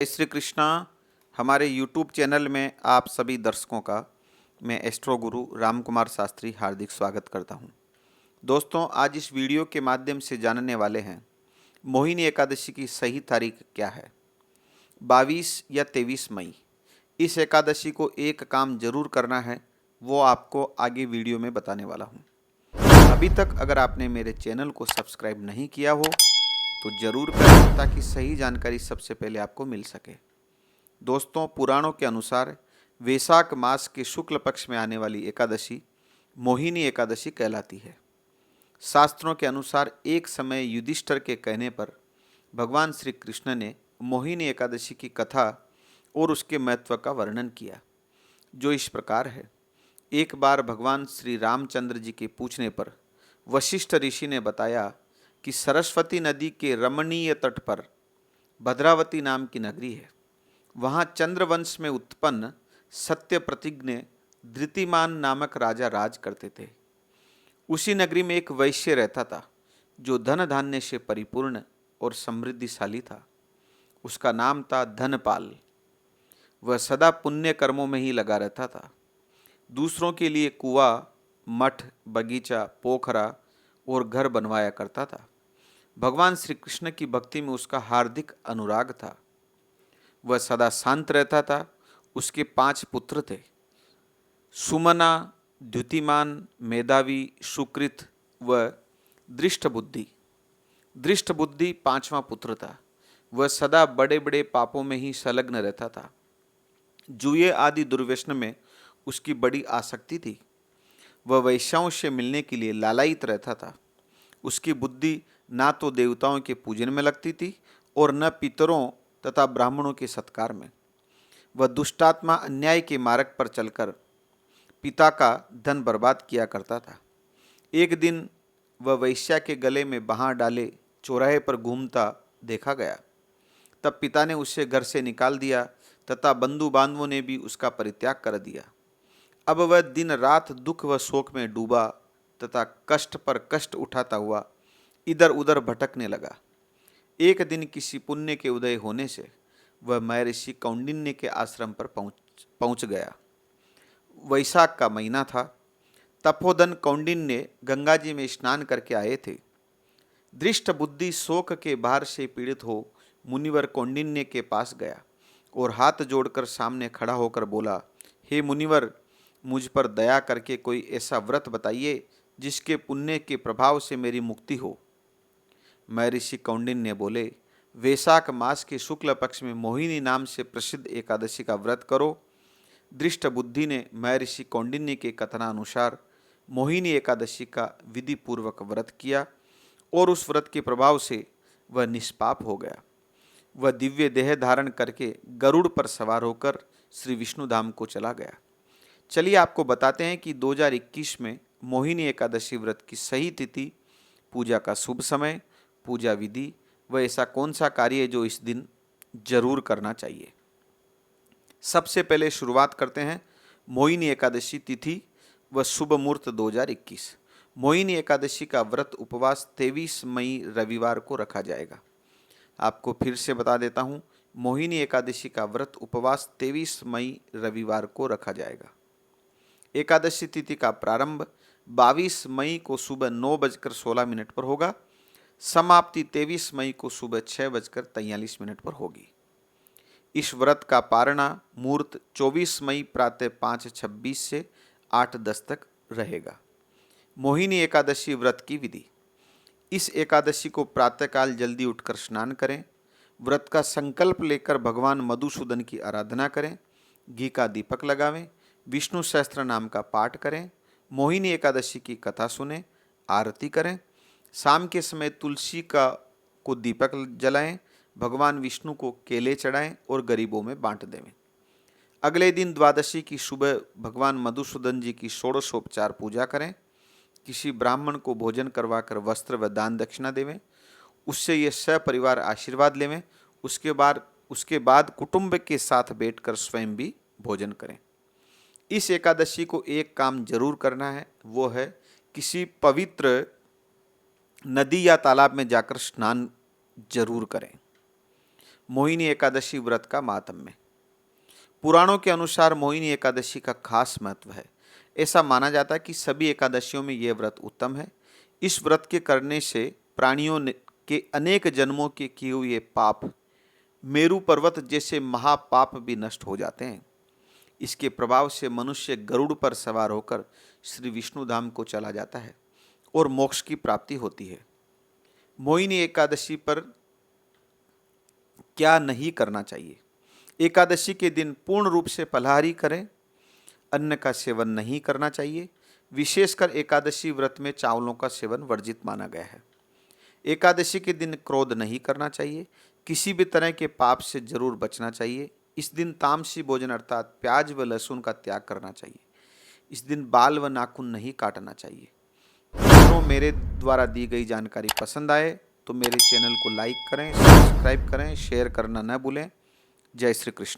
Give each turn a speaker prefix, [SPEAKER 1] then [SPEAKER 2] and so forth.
[SPEAKER 1] श्री कृष्णा। हमारे YouTube channel में आप सभी दर्शकों का मैं एस्ट्रो गुरु राम कुमार शास्त्री हार्दिक स्वागत करता हूं। दोस्तों, आज इस वीडियो के माध्यम से जानने वाले हैं मोहिनी एकादशी की सही तारीख क्या है। 22 या 23 मई। इस एकादशी को एक काम जरूर करना है, वो आपको आगे वीडियो में बताने वाला हूँ। अभी तक अगर आपने मेरे चैनल को सब्सक्राइब नहीं किया हो तो जरूर करें ताकि सही जानकारी सबसे पहले आपको मिल सके। दोस्तों, पुराणों के अनुसार वैशाख मास के शुक्ल पक्ष में आने वाली एकादशी मोहिनी एकादशी कहलाती है। शास्त्रों के अनुसार एक समय युधिष्ठिर के कहने पर भगवान श्री कृष्ण ने मोहिनी एकादशी की कथा और उसके महत्व का वर्णन किया, जो इस प्रकार है। एक बार भगवान श्री रामचंद्र जी के पूछने पर वशिष्ठ ऋषि ने बताया कि सरस्वती नदी के रमणीय तट पर भद्रावती नाम की नगरी है। वहाँ चंद्रवंश में उत्पन्न सत्य प्रतिज्ञ धृतिमान नामक राजा राज करते थे। उसी नगरी में एक वैश्य रहता था जो धन धान्य से परिपूर्ण और समृद्धिशाली था। उसका नाम था धनपाल। वह सदा पुण्य कर्मों में ही लगा रहता था। दूसरों के लिए कुआं, मठ, बगीचा, पोखरा और घर बनवाया करता था। भगवान श्री कृष्ण की भक्ति में उसका हार्दिक अनुराग था। वह सदा शांत रहता था। उसके 5 पुत्र थे: सुमना, द्युतिमान, मेधावी, सुकृत व दृष्टबुद्धि। दृष्टबुद्धि 5वां पुत्र था। वह सदा बड़े बड़े पापों में ही संलग्न रहता था। जुए आदि दुर्व्यसन में उसकी बड़ी आसक्ति थी। वह वैश्याओं से मिलने के लिए लालायित रहता था। उसकी बुद्धि ना तो देवताओं के पूजन में लगती थी और न पितरों तथा ब्राह्मणों के सत्कार में। वह दुष्टात्मा अन्याय के मार्ग पर चलकर पिता का धन बर्बाद किया करता था। एक दिन वह वैश्या के गले में बांह डाले चौराहे पर घूमता देखा गया। तब पिता ने उसे घर से निकाल दिया तथा बंधु बांधवों ने भी उसका परित्याग कर दिया। अब वह दिन रात दुख व शोक में डूबा तथा कष्ट पर कष्ट उठाता हुआ इधर उधर भटकने लगा। एक दिन किसी पुण्य के उदय होने से वह महर्षि कौंडिन्य के आश्रम पर पहुंच गया। वैशाख का महीना था। तपोधन कौंडिन्य गंगा जी में स्नान करके आए थे। दृष्ट बुद्धि शोक के भार से पीड़ित हो मुनिवर कौंडिन्य के पास गया और हाथ जोड़कर सामने खड़ा होकर बोला, हे मुनिवर, मुझ पर दया करके कोई ऐसा व्रत बताइए जिसके पुण्य के प्रभाव से मेरी मुक्ति हो। महर्षि कौंडिन्य बोले, वैशाख मास के शुक्ल पक्ष में मोहिनी नाम से प्रसिद्ध एकादशी का व्रत करो। दृष्ट बुद्धि ने महर्षि कौंडिन्य के कथनानुसार मोहिनी एकादशी का विधि पूर्वक व्रत किया और उस व्रत के प्रभाव से वह निष्पाप हो गया। वह दिव्य देह धारण करके गरुड़ पर सवार होकर श्री विष्णु धाम को चला गया। चलिए आपको बताते हैं कि 2021 में मोहिनी एकादशी व्रत की सही तिथि, पूजा का शुभ समय, पूजा विधि व ऐसा कौन सा कार्य है जो इस दिन जरूर करना चाहिए। सबसे पहले शुरुआत करते हैं मोहिनी एकादशी तिथि व शुभ मुहूर्त 2021। मोहिनी एकादशी का व्रत उपवास 23 मई रविवार को रखा जाएगा। आपको फिर से बता देता हूँ, मोहिनी एकादशी का व्रत उपवास 23 मई रविवार को रखा जाएगा। एकादशी तिथि का प्रारंभ 22 मई को सुबह 9:16 पर होगा। समाप्ति 23 मई को सुबह 6:43 पर होगी। इस व्रत का पारणा मुहूर्त 24 मई प्रातः 5:26 से 8:10 तक रहेगा। मोहिनी एकादशी व्रत की विधि। इस एकादशी को प्रातःकाल जल्दी उठकर स्नान करें। व्रत का संकल्प लेकर भगवान मधुसूदन की आराधना करें। घी का दीपक लगावें। विष्णु सहस्त्र नाम का पाठ करें। मोहिनी एकादशी की कथा सुनें। आरती करें। शाम के समय तुलसी को दीपक जलाएं। भगवान विष्णु को केले चढ़ाएं और गरीबों में बांट देवें। अगले दिन द्वादशी की सुबह भगवान मधुसूदन जी की षोडशोपचार पूजा करें। किसी ब्राह्मण को भोजन करवाकर वस्त्र व दान दक्षिणा देवें। उससे ये सपरिवार आशीर्वाद लेवें। उसके बाद कुटुंब के साथ बैठकर स्वयं भी भोजन करें। इस एकादशी को एक काम जरूर करना है, वो है किसी पवित्र नदी या तालाब में जाकर स्नान जरूर करें। मोहिनी एकादशी व्रत का माहात्म्य। पुराणों के अनुसार मोहिनी एकादशी का खास महत्व है। ऐसा माना जाता है कि सभी एकादशियों में यह व्रत उत्तम है। इस व्रत के करने से के अनेक जन्मों के किए हुए पाप, मेरु पर्वत जैसे महापाप भी नष्ट हो जाते हैं। इसके प्रभाव से मनुष्य गरुड़ पर सवार होकर श्री विष्णु धाम को चला जाता है और मोक्ष की प्राप्ति होती है। मोहिनी एकादशी पर क्या नहीं करना चाहिए? एकादशी के दिन पूर्ण रूप से फलाहारी करें। अन्न का सेवन नहीं करना चाहिए। विशेषकर एकादशी व्रत में चावलों का सेवन वर्जित माना गया है। एकादशी के दिन क्रोध नहीं करना चाहिए। किसी भी तरह के पाप से जरूर बचना चाहिए। इस दिन तामसी भोजन अर्थात प्याज व लहसुन का त्याग करना चाहिए। इस दिन बाल व नाखून नहीं काटना चाहिए। दोस्तों, मेरे द्वारा दी गई जानकारी पसंद आए तो मेरे चैनल को लाइक करें, सब्सक्राइब करें, शेयर करना न भूलें। जय श्री कृष्ण।